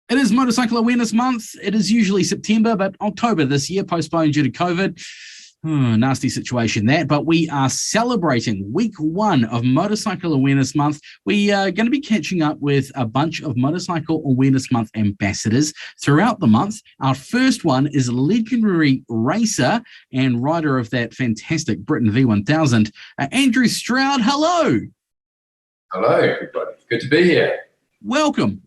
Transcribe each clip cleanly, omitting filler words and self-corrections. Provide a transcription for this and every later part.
It is Motorcycle Awareness Month. It is usually September, but October this year, postponed due to COVID. Nasty situation that, but we are celebrating week one of Motorcycle Awareness Month. We are going to be catching up with a bunch of Motorcycle Awareness Month ambassadors throughout the month. Our first one is legendary racer and rider of that fantastic Britain V1000, Andrew Stroud. Hello. Hello, everybody. Good to be here. Welcome.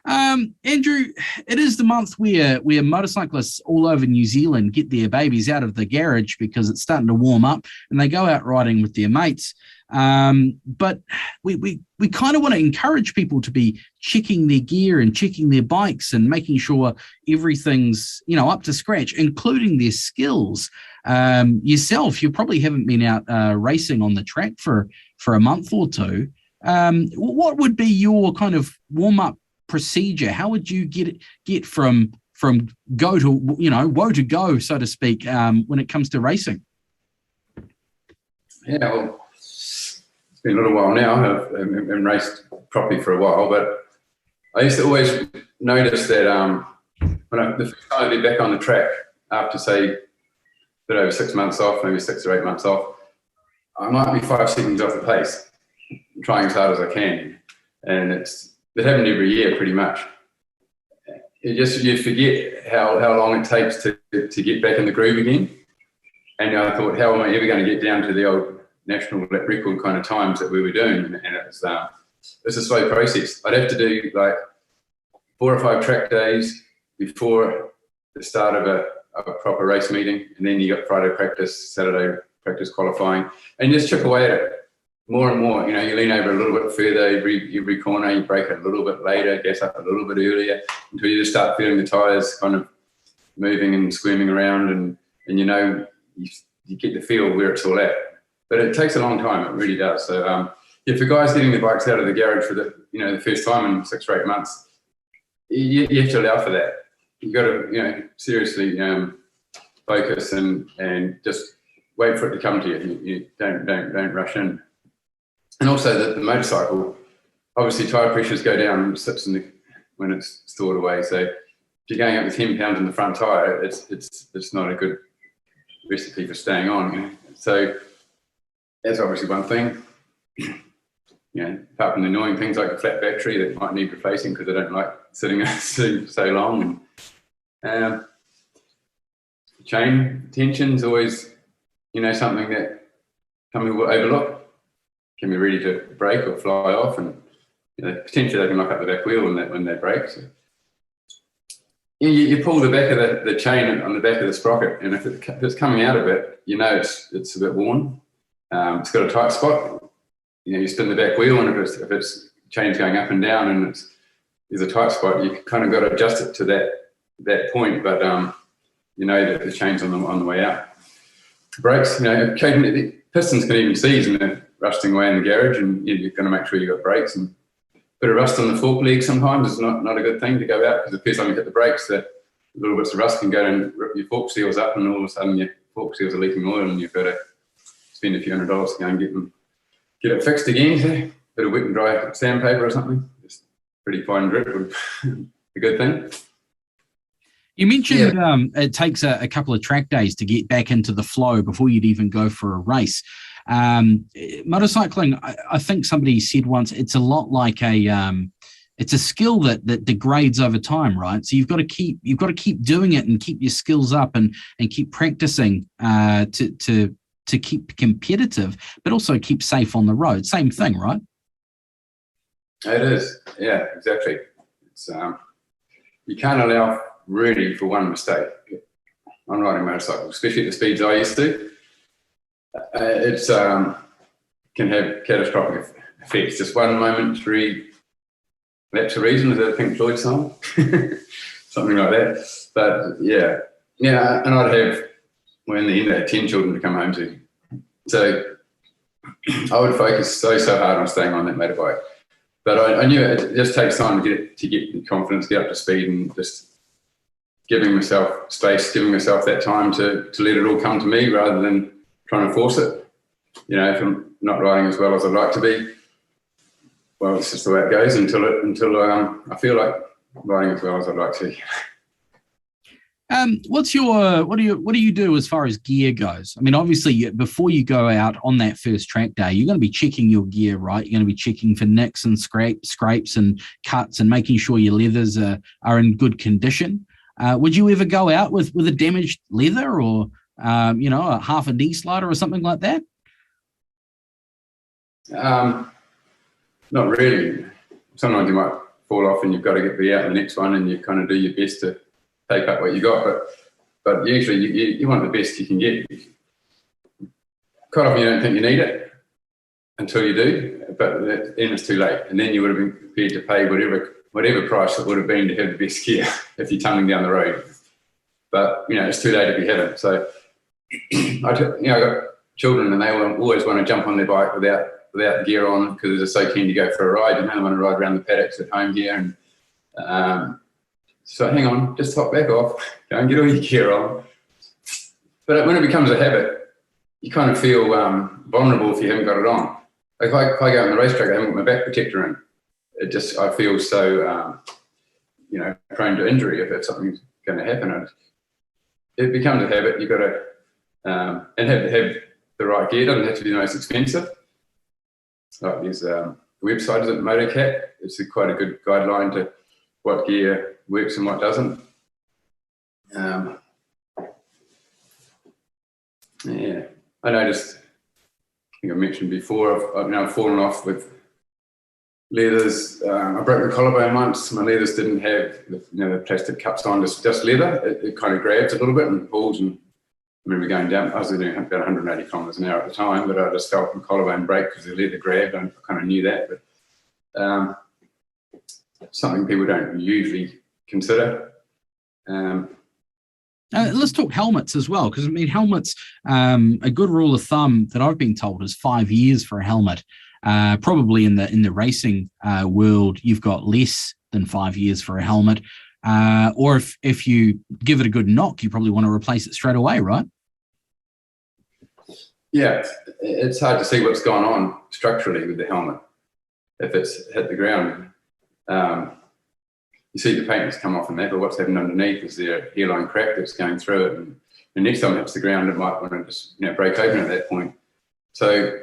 Andrew, it is the month where motorcyclists all over New Zealand get their babies out of the garage because it's starting to warm up and they go out riding with their mates. But we kind of want to encourage people to be checking their gear and checking their bikes and making sure everything's, up to scratch, including their skills. Yourself, you probably haven't been out racing on the track for a month or two. What would be your kind of warm-up procedure? How would you get from go to woe to go, so to speak, when it comes to racing? Yeah, well, it's been a little while now. I've been raced properly for a while, but I used to always notice that the first time I'd be back on the track after, say, a bit over 6 months off, maybe 6 or 8 months off, I might be 5 seconds off the pace, trying as hard as I can, and it happened every year, pretty much. You forget how long it takes to get back in the groove again. And I thought, how am I ever going to get down to the old national record kind of times that we were doing? And it's a slow process. I'd have to do like 4 or 5 track days before the start of a proper race meeting, and then you got Friday practice, Saturday practice qualifying, and you just chip away at it. More and more, you lean over a little bit further, every corner, you brake it a little bit later, gas up a little bit earlier, until you just start feeling the tyres kind of moving and squirming around, and you get the feel where it's all at. But it takes a long time, it really does. So for guys getting their bikes out of the garage for the first time in 6 or 8 months, you have to allow for that. You've got to seriously focus and just wait for it to come to you. You don't rush in. And also the motorcycle, obviously tyre pressures go down and sits when it's stored away. So if you're going up with 10 pounds in the front tyre, it's not a good recipe for staying on. So that's obviously one thing. Apart from the annoying things like a flat battery that might need replacing because I don't like sitting so long. And chain tension's always something that some people overlook. Can be ready to break or fly off, and potentially they can lock up the back wheel when they break. So, you pull the back of the chain on the back of the sprocket, and if it's coming out a bit, it's a bit worn. It's got a tight spot. You spin the back wheel, and if it's chain's going up and down, and there's a tight spot, you kind of got to adjust it to that point. But that the chain's on the way out. Brakes, occasionally the pistons can even seize and they're rusting away in the garage, and you're going to make sure you've got brakes. And a bit of rust on the fork leg sometimes is not a good thing to go out, because the first time you hit the brakes, the little bits of rust can go and rip your fork seals up, and all of a sudden your fork seals are leaking oil, and you've got to spend a few $100s to go and get it fixed again. So a bit of wet and dry sandpaper or something, just pretty fine drip would be a good thing. You mentioned it takes a couple of track days to get back into the flow before you'd even go for a race. Motorcycling, I think somebody said once, it's a lot like it's a skill that degrades over time, right? So you've got to keep doing it and keep your skills up and keep practicing to keep competitive, but also keep safe on the road. Same thing, right? It is, yeah, exactly. It's you can't allow really for one mistake on riding a motorcycle, especially at the speeds I used to. It's can have catastrophic effects. Just one momentary lapse of reason, is that a Pink Floyd song? Something like that. But yeah, and I'd have, in the end, I had 10 children to come home to. So I would focus so hard on staying on that motorbike. But I knew it just takes time to get the confidence, get up to speed, and just giving myself space, giving myself that time to let it all come to me rather than trying to force it. If I'm not riding as well as I'd like to be, well, it's just the way it goes until I feel like riding as well as I'd like to. What do you do as far as gear goes? I mean, obviously, before you go out on that first track day, you're going to be checking your gear, right? You're going to be checking for nicks and scrapes and cuts, and making sure your leathers are in good condition. Would you ever go out with a damaged leather, or a half a knee slider or something like that? Not really. Sometimes you might fall off, and you've got to be out in the next one, and you kind of do your best to take up what you got, but usually you want the best you can get. Quite often you don't think you need it until you do, but then it's too late, and then you would have been prepared to pay whatever price it would have been to have the best gear if you're tumbling down the road. But it's too late if you haven't. So I got children, and they always want to jump on their bike without the gear on because they're so keen to go for a ride. They want to ride around the paddocks at home here, and so hang on, just hop back off, go and get all your gear on. But when it becomes a habit, you kind of feel vulnerable if you haven't got it on. Like if I go on the racetrack, I haven't got my back protector in. I feel so, prone to injury if something's going to happen. It becomes a habit. You've got to and have the right gear. It doesn't have to be the most expensive. Like there's a website, is it MotorCat? It's quite a good guideline to what gear works and what doesn't. I noticed, I think I mentioned before, I've fallen off with leathers. I broke the collarbone once. My leathers didn't have the plastic cups on, just leather. It kind of grabs a little bit and pulls. And I remember going down, I was doing about 180 kilometres an hour at the time, but I just felt my collarbone break because the leather grabbed. I kind of knew that, but something people don't usually consider. Let's talk helmets as well, because I mean, helmets, a good rule of thumb that I've been told is 5 years for a helmet. Probably in the racing world, you've got less than 5 years for a helmet. Or if you give it a good knock, you probably want to replace it straight away, right? Yeah, it's hard to see what's gone on structurally with the helmet if it's hit the ground. You see the paint has come off and that, but what's happened underneath is there a hairline crack that's going through it, and the next time it hits the ground, it might want to just break open at that point. So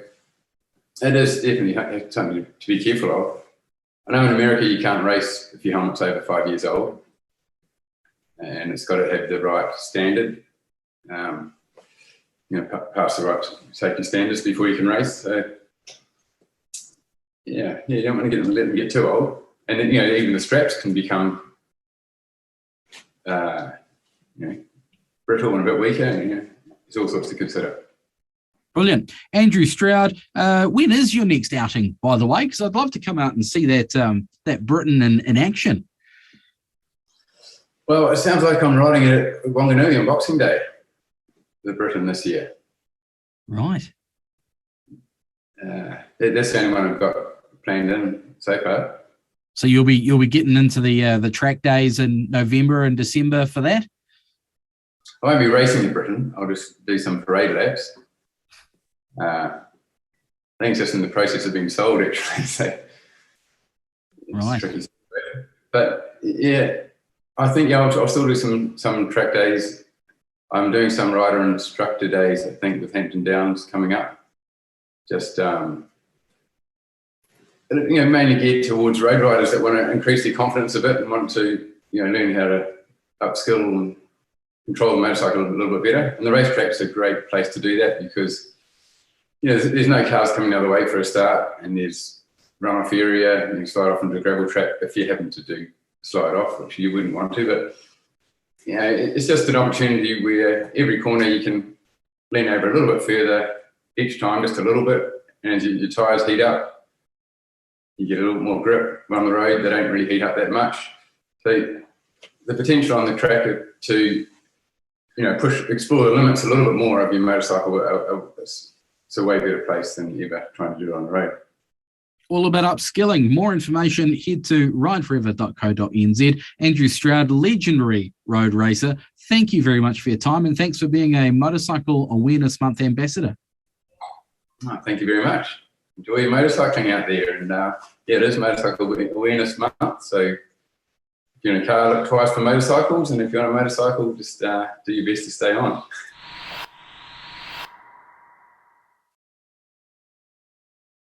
it is definitely something to be careful of. I know in America you can't race if your helmet's over 5 years old, and it's got to have the right standard, pass the right safety standards before you can race. So you don't want to let them get too old. And then, even the straps can become, brittle and a bit weaker. There's all sorts to consider. Brilliant. Andrew Stroud, when is your next outing, by the way? Because I'd love to come out and see that Britain in action. Well, it sounds like I'm riding it at Wanganui on Boxing Day, the Britain this year. Right. That's the only one I've got planned in so far. So you'll be getting into the track days in November and December for that? I won't be racing in Britain. I'll just do some parade laps. I think it's just in the process of being sold, actually. So right. Tricky. But I think I'll still do some track days. I'm doing some rider instructor days, I think, with Hampton Downs coming up. Just mainly geared towards road riders that want to increase their confidence a bit and want to, learn how to upskill and control the motorcycle a little bit better. And the racetrack's a great place to do that because, there's no cars coming the other way for a start, and there's runoff area, and you slide off into a gravel track if you happen to slide off, which you wouldn't want to. But, it's just an opportunity where every corner you can lean over a little bit further each time, just a little bit, and as your tyres heat up, you get a little more grip on the road. They don't really heat up that much. So the potential on the track to, explore the limits a little bit more of your motorcycle, it's a way better place than ever trying to do it on the road. All about upskilling. More information, head to rideforever.co.nz. Andrew Stroud, legendary road racer, thank you very much for your time, and thanks for being a Motorcycle Awareness Month ambassador. Oh, thank you very much. Enjoy your motorcycling out there. And it is Motorcycle Awareness Month, so if you're in a car, look twice for motorcycles, and if you're on a motorcycle, just do your best to stay on.